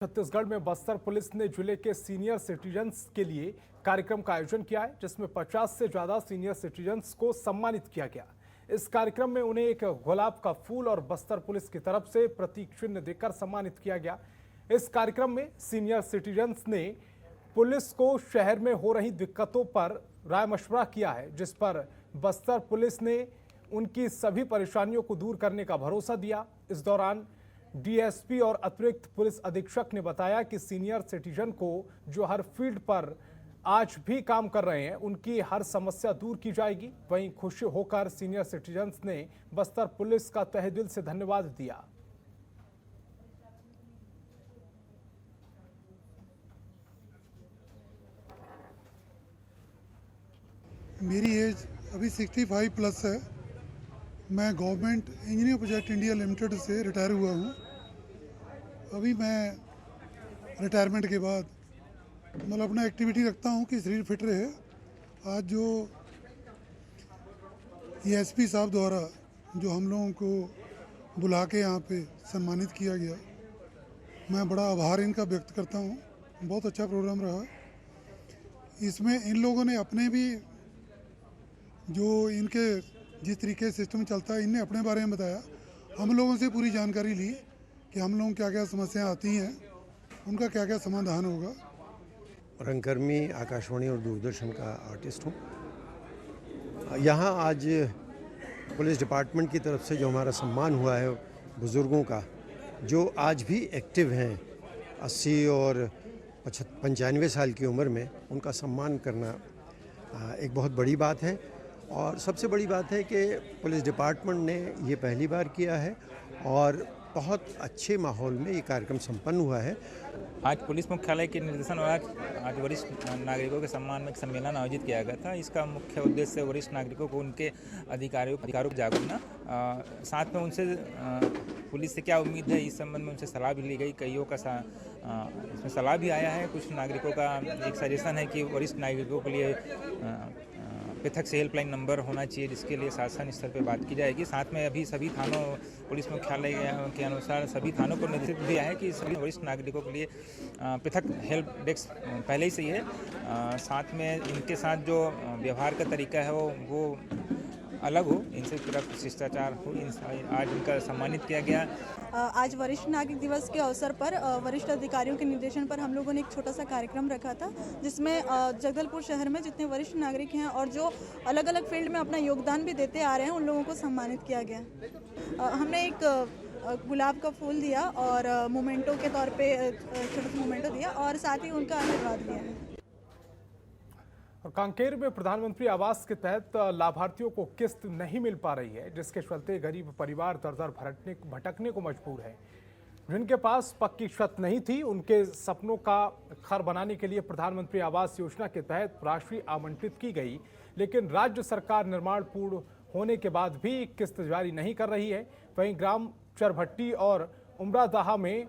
छत्तीसगढ़ में बस्तर पुलिस ने जिले के सीनियर सिटीजन्स के लिए कार्यक्रम का आयोजन किया है, जिसमें 50 से ज्यादा सीनियर सिटीजन्स को सम्मानित किया गया। इस कार्यक्रम में उन्हें एक गुलाब का फूल और बस्तर पुलिस की तरफ से प्रतीक चिन्ह देकर सम्मानित किया गया। इस कार्यक्रम में सीनियर सिटीजन्स ने पुलिस को शहर में हो रही दिक्कतों पर राय मशवरा किया है, जिस पर बस्तर पुलिस ने उनकी सभी परेशानियों को दूर करने का भरोसा दिया। इस दौरान डीएसपी और अतिरिक्त पुलिस अधीक्षक ने बताया कि सीनियर सिटीजन को जो हर फील्ड पर आज भी काम कर रहे हैं, उनकी हर समस्या दूर की जाएगी। वहीं खुश होकर सीनियर सिटीजन्स ने बस्तर पुलिस का तहे दिल से धन्यवाद दिया। मेरी एज अभी 65 प्लस है। मैं government engineer project India limited से रिटायर हुआ हूँ। अभी मैं रिटायरमेंट के बाद मतलब अपना एक्टिविटी रखता हूँ कि शरीर फिट रहे। आज जो एसपी साहब द्वारा जो हम लोगों को बुला के यहाँ पे सम्मानित किया गया, मैं बड़ा आभार इनका व्यक्त करता हूँ। बहुत अच्छा प्रोग्राम रहा। इसमें इन लोगों ने अपने भी जो इनके जिस तरीके से सिस्टम चलता है, इनने अपने बारे में बताया। हम लोगों से पूरी जानकारी ली कि हम लोगों क्या क्या समस्याएं आती हैं, उनका क्या क्या समाधान होगा। रंगकर्मी आकाशवाणी और दूरदर्शन का आर्टिस्ट हूँ। यहाँ आज पुलिस डिपार्टमेंट की तरफ से जो हमारा सम्मान हुआ है बुज़ुर्गों का, जो आज भी एक्टिव हैं 80 और 95 साल की उम्र में, उनका सम्मान करना एक बहुत बड़ी बात है। और सबसे बड़ी बात है कि पुलिस डिपार्टमेंट ने ये पहली बार किया है और बहुत अच्छे माहौल में ये कार्यक्रम संपन्न हुआ है। आज पुलिस मुख्यालय के निर्देशन और आज वरिष्ठ नागरिकों के सम्मान में एक सम्मेलन आयोजित किया गया था। इसका मुख्य उद्देश्य वरिष्ठ नागरिकों को उनके अधिकारों को जागरूकना, साथ में उनसे पुलिस से क्या उम्मीद है इस संबंध में उनसे सलाह भी ली गई। कईयों का इसमें सलाह भी आया है। कुछ नागरिकों का एक सजेशन है कि वरिष्ठ नागरिकों के लिए पृथक से हेल्पलाइन नंबर होना चाहिए, जिसके लिए शासन स्तर पर बात की जाएगी। साथ में अभी सभी थानों पुलिस मुख्यालय के अनुसार सभी थानों को निर्देशित दिया है कि सभी वरिष्ठ नागरिकों के लिए पृथक हेल्प डेस्क पहले ही सही है। साथ में इनके साथ जो व्यवहार का तरीका है वो अलग हो, इनसे पूरा शिष्टाचार हो। आज इनका सम्मानित किया गया। आज वरिष्ठ नागरिक दिवस के अवसर पर वरिष्ठ अधिकारियों के निर्देशन पर हम लोगों ने एक छोटा सा कार्यक्रम रखा था, जिसमें जगदलपुर शहर में जितने वरिष्ठ नागरिक हैं और जो अलग अलग फील्ड में अपना योगदान भी देते आ रहे हैं, उन लोगों को सम्मानित किया गया। हमने एक गुलाब का फूल दिया और मोमेंटो के तौर पे छोटा सा मोमेंटो दिया और साथ ही उनका आशीर्वाद लिया। और कांकेर में प्रधानमंत्री आवास के तहत लाभार्थियों को किस्त नहीं मिल पा रही है, जिसके चलते गरीब परिवार दर दर भटकने को मजबूर है। जिनके पास पक्की छत नहीं थी, उनके सपनों का घर बनाने के लिए प्रधानमंत्री आवास योजना के तहत राशि आवंटित की गई, लेकिन राज्य सरकार निर्माण पूर्ण होने के बाद भी किस्त जारी नहीं कर रही है। वहीं ग्राम चरभट्टी और उमरादाहा में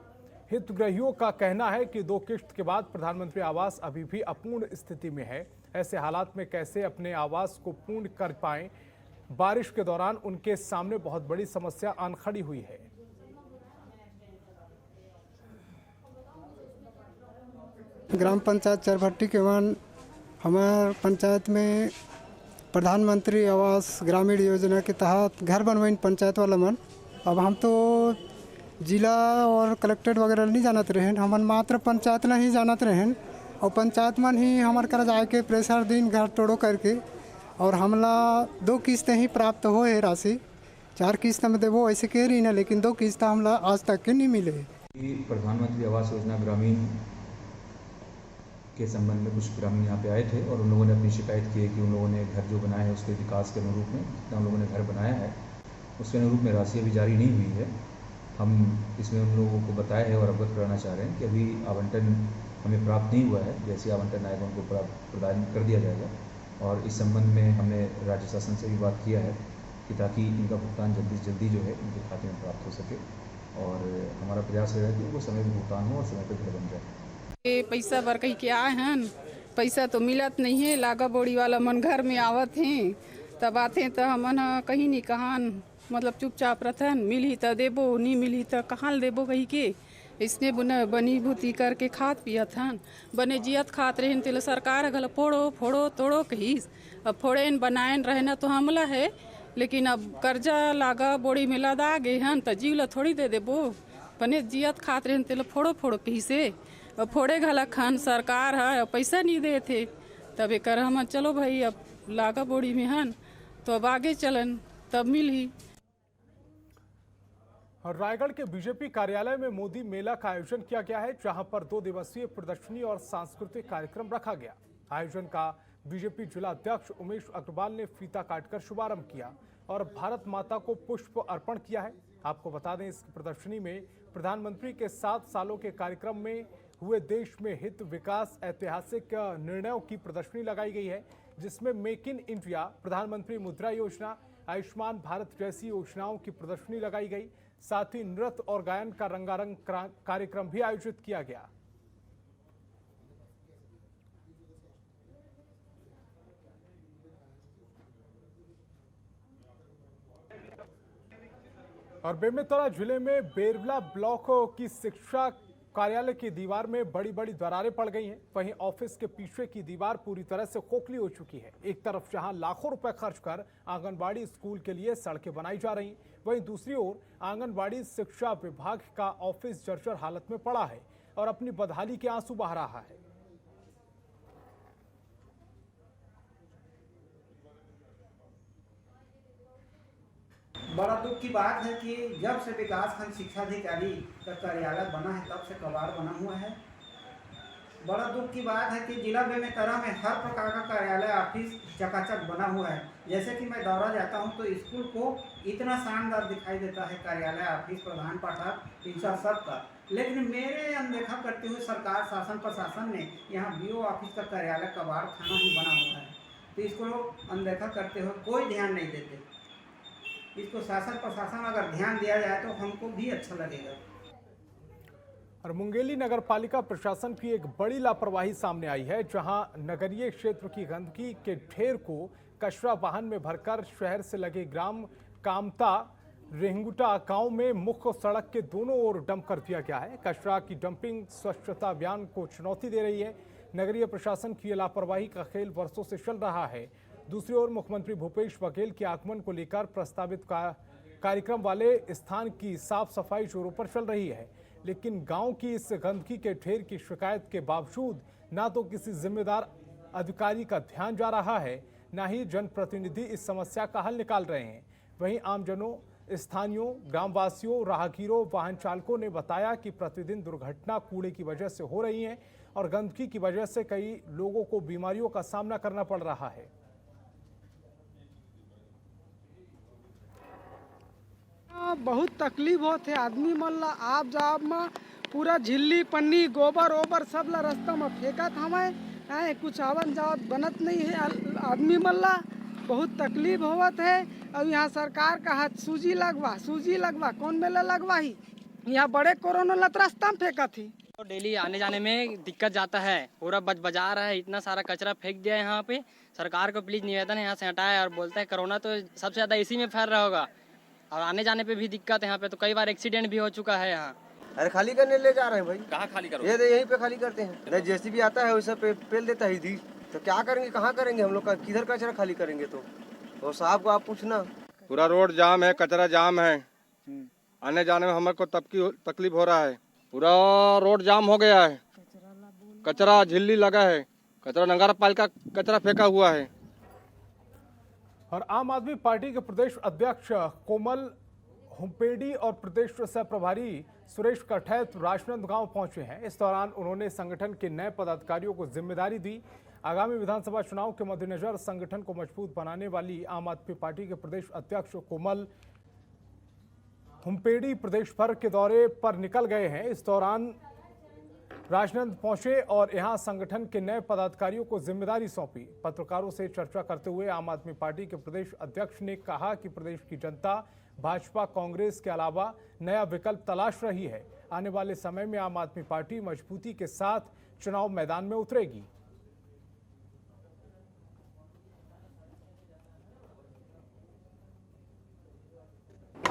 हितग्राहियों का कहना है कि 2 किस्त के बाद प्रधानमंत्री आवास अभी भी अपूर्ण स्थिति में है। ऐसे हालात में कैसे अपने आवास को पूर्ण कर पाएं, बारिश के दौरान उनके सामने बहुत बड़ी समस्या आन खड़ी हुई है। ग्राम पंचायत चरभट्टी के वन हमारे पंचायत में प्रधानमंत्री आवास ग्रामीण योजना के तहत घर बनवाइन पंचायत वाला मन। अब हम तो जिला और कलेक्ट्रेट वगैरह नहीं जानते रहें, हमन मात्र पंचायत ला ही जानते रहें और पंचायत मन ही हमारे कर जाके प्रेशर दिन घर तोड़ो करके और हमला 2 किस्त ही प्राप्त हो है राशि। 4 किस्त में देवो ऐसे कह रही ना, लेकिन 2 किस्त हमला आज तक के नहीं मिले। प्रधानमंत्री आवास योजना ग्रामीण के संबंध में कुछ ग्रामीण यहाँ पे आए थे और उन लोगों ने अपनी शिकायत की है कि उन लोगों ने घर जो बनाया है उसके विकास के अनुरूप में, जितना उन लोगों ने घर बनाया है उसके अनुरूप में राशि अभी जारी नहीं हुई है। हम इसमें उन लोगों को बताया है और अवगत कराना चाह रहे हैं कि अभी आवंटन हमें प्राप्त नहीं हुआ है। जैसे आवंटन आएगा उनको प्रदान कर दिया जाएगा। और इस संबंध में हमने राज्य शासन से भी बात किया है कि ताकि इनका भुगतान जल्दी से जल्दी जो है इनके खाते में प्राप्त हो सके। और हमारा प्रयास रहेगा कि उनको समय पर भुगतान हो और समय पर घर बन जाए। पैसा बर कहीं के आए हैं, पैसा तो मिलत नहीं है। लागा बोड़ी वाला मन घर में आवत हैं, तब आते तो हमन कहीं नहीं कहान मतलब चुपचाप रहते हैं। मिली तो देबो, नहीं मिली तो कहाँ देबो कहीं के। इसने बनी भूती करके खात पियत हन बने जियत खात रहिन तिल सरकार गल फोड़ो फोड़ो तोड़ो कहीस अब फोड़ेन बनाएन रहना तो हमला है लेकिन अब कर्जा लागा बोड़ी में लदा गए हन तो जीवला थोड़ी दे देबो बने जियत खात रहिन तिल फोड़ो फोड़ो पीसे अब फोड़े गला खान सरकार है पैसा नहीं दे थे तब एक हम चलो भाई अब लागा बोड़ी में हन तो अब आगे चलन तब मिली। रायगढ़ के बीजेपी कार्यालय में मोदी मेला का आयोजन किया गया है, जहां पर 2 दिवसीय प्रदर्शनी और सांस्कृतिक कार्यक्रम रखा गया। आयोजन का बीजेपी जिला अध्यक्ष उमेश अग्रवाल ने फीता काटकर शुभारंभ किया और भारत माता को पुष्प अर्पण किया है। आपको बता दें, इस प्रदर्शनी में प्रधानमंत्री के 7 सालों के कार्यक्रम में हुए देश में हित विकास ऐतिहासिक निर्णयों की प्रदर्शनी लगाई गई है, जिसमें मेक इन इंडिया, प्रधानमंत्री मुद्रा योजना, आयुष्मान भारत जैसी योजनाओं की प्रदर्शनी लगाई गई। साथ ही नृत्य और गायन का रंगारंग कार्यक्रम भी आयोजित किया गया। और बेमेतरा जिले में बेरवला ब्लॉक की शिक्षा कार्यालय की दीवार में बड़ी बड़ी दरारें पड़ गई हैं। वहीं ऑफिस के पीछे की दीवार पूरी तरह से खोखली हो चुकी है। एक तरफ जहां लाखों रुपए खर्च कर आंगनबाड़ी स्कूल के लिए सड़कें बनाई जा रही, वहीं दूसरी ओर आंगनबाड़ी शिक्षा विभाग का ऑफिस जर्जर हालत में पड़ा है और अपनी बदहाली के आंसू बहा रहा है। बड़ा दुख की बात है कि जब से विकासखंड शिक्षा अधिकारी का कार्यालय बना है तब से कबाड़ बना हुआ है। बड़ा दुख की बात है कि जिला बेमेतरा में हर प्रकार का कार्यालय ऑफिस चकाचक बना हुआ है। जैसे कि मैं दौरा जाता हूं तो स्कूल को इतना शानदार दिखाई देता है कार्यालय, ऑफिस, प्रधान पाठक, टीचर सबका, लेकिन मेरे अनदेखा करते हुए सरकार, शासन प्रशासन ने यहाँ बीओ ऑफिस का कार्यालय कबाड़ खाना ही बना हुआ है। तो इसको अनदेखा करते हुए कोई ध्यान नहीं देते। इसको शासन प्रशासन अगर ध्यान दिया जाए तो हमको भी अच्छा लगेगा। और मुंगेली नगर पालिका प्रशासन की एक बड़ी लापरवाही सामने आई है, जहां नगरीय क्षेत्र की गंदगी के ढेर को कचरा वाहन में भरकर शहर से लगे ग्राम कामता रेंगुटा गांव में मुख्य सड़क के दोनों ओर डंप कर दिया गया है। कचरा की डंपिंग स्वच्छता अभियान को चुनौती दे रही है। नगरीय प्रशासन की लापरवाही का खेल वर्षों से चल रहा है। दूसरी ओर मुख्यमंत्री भूपेश बघेल के आगमन को लेकर प्रस्तावित कार्यक्रम वाले स्थान की साफ सफाई जोरों पर चल रही है, लेकिन गांव की इस गंदगी के ढेर की शिकायत के बावजूद ना तो किसी जिम्मेदार अधिकारी का ध्यान जा रहा है, ना ही जनप्रतिनिधि इस समस्या का हल निकाल रहे हैं। वहीं आमजनों, स्थानीयों, ग्रामवासियों, राहगीरों, वाहन चालकों ने बताया कि प्रतिदिन दुर्घटना कूड़े की वजह से हो रही है और गंदगी की वजह से कई लोगों को बीमारियों का सामना करना पड़ रहा है। बहुत तकलीफ होते आदमी मन ला आप जाब में पूरा झिल्ली पन्नी गोबर ओबर सब ला रास्ता में फेंकत हमें, कुछ आवन जावत बनत नहीं है। आदमी मन ला बहुत तकलीफ होवत है। और यहाँ सरकार का हाथ सूजी लगवा कौन मेला लगवाही, यहाँ बड़े कोरोना लत रास्ता में फेंकत थी। तो डेली आने जाने में दिक्कत जाता है, पूरा बाजार है, इतना सारा कचरा फेंक दिया है यहाँ पे। सरकार को प्लीज निवेदन है यहाँ से हटाए और बोलता है कोरोना तो सबसे ज़्यादा इसी में फैल रहा होगा और आने जाने पे भी दिक्कत है। यहाँ पे तो कई बार एक्सीडेंट भी हो चुका है यहाँ। अरे खाली करने ले जा रहे हैं भाई। कहाँ खाली करो? ये यहीं पे खाली करते हैं। जैसे भी आता है वैसे पेल देता है इधर, तो क्या करेंगे, कहाँ करेंगे हम लोग का, किधर कचरा खाली करेंगे? तो साहब को आप पूछना। पूरा रोड जाम है, कचरा जाम है, आने जाने में हमारे को तकलीफ हो रहा है। पूरा रोड जाम हो गया है, कचरा झिल्ली लगा है, कचरा नगर पालिका कचरा फेंका हुआ है। और आम आदमी पार्टी के प्रदेश अध्यक्ष कोमल हुमपेडी और प्रदेश सह प्रभारी सुरेश कठैत राजनांदगांव पहुंचे हैं। इस दौरान उन्होंने संगठन के नए पदाधिकारियों को जिम्मेदारी दी। आगामी विधानसभा चुनाव के मद्देनजर संगठन को मजबूत बनाने वाली आम आदमी पार्टी के प्रदेश अध्यक्ष कोमल हुमपेडी प्रदेश भर के दौरे पर निकल गए हैं। इस दौरान राजनांद पहुंचे और यहां संगठन के नए पदाधिकारियों को जिम्मेदारी सौंपी। पत्रकारों से चर्चा करते हुए आम आदमी पार्टी के प्रदेश अध्यक्ष ने कहा कि प्रदेश की जनता भाजपा, कांग्रेस के अलावा नया विकल्प तलाश रही है। आने वाले समय में आम आदमी पार्टी मजबूती के साथ चुनाव मैदान में उतरेगी।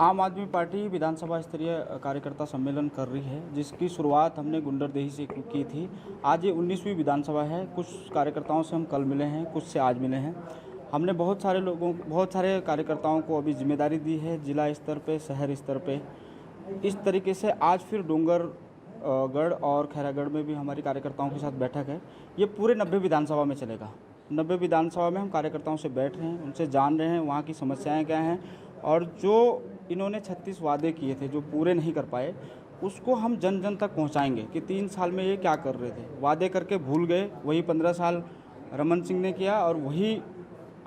आम आदमी पार्टी विधानसभा स्तरीय कार्यकर्ता सम्मेलन कर रही है, जिसकी शुरुआत हमने गुंडरदेही से की थी। आज ये 19वीं विधानसभा है। कुछ कार्यकर्ताओं से हम कल मिले हैं, कुछ से आज मिले हैं। हमने बहुत सारे कार्यकर्ताओं को अभी जिम्मेदारी दी है, जिला स्तर पे, शहर स्तर पे। इस तरीके से आज फिर डोंगरगढ़ और खैरागढ़ में भी हमारी कार्यकर्ताओं के साथ बैठक है। ये पूरे 90 विधानसभा में चलेगा। 90 विधानसभा में हम कार्यकर्ताओं से बैठ रहे हैं, उनसे जान रहे हैं वहाँ की समस्याएं क्या हैं, और जो इन्होंने 36 वादे किए थे जो पूरे नहीं कर पाए, उसको हम जन जन तक पहुँचाएंगे कि 3 साल में ये क्या कर रहे थे। वादे करके भूल गए, वही 15 साल रमन सिंह ने किया, और वही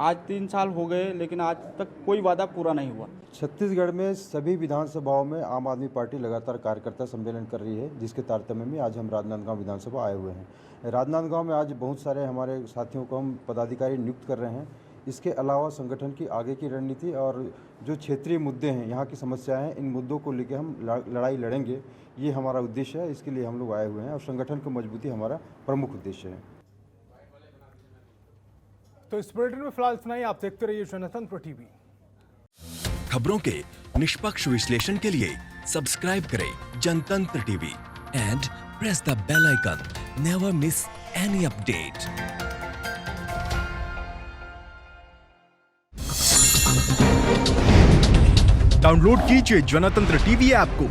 आज 3 साल हो गए लेकिन आज तक कोई वादा पूरा नहीं हुआ। छत्तीसगढ़ में सभी विधानसभाओं में आम आदमी पार्टी लगातार कार्यकर्ता सम्मेलन कर रही है, जिसके तारतम्य में आज हम राजनांदगांव विधानसभा आए हुए हैं। राजनांदगांव में आज बहुत सारे हमारे साथियों को हम पदाधिकारी नियुक्त कर रहे हैं। इसके अलावा संगठन की आगे की रणनीति और जो क्षेत्रीय मुद्दे हैं, यहाँ की समस्याएं हैं, इन मुद्दों को लेकर हम लड़ाई लड़ेंगे, ये हमारा उद्देश्य है। इसके लिए हम लोग आए हुए हैं और संगठन की मजबूती हमारा प्रमुख उद्देश्य है। तो इस बुलेटिन में फिलहाल इतना ही। आप देखते रहिए जनतंत्र टीवी। खबरों के निष्पक्ष विश्लेषण के लिए सब्सक्राइब करें Jantantra TV and press the bell icon. Never miss any update. Download कीजिए जनतंत्र टीवी ऐप को,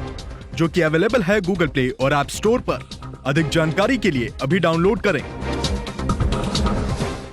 जो कि अवेलेबल है गूगल प्ले और ऐप स्टोर पर। अधिक जानकारी के लिए अभी डाउनलोड करें।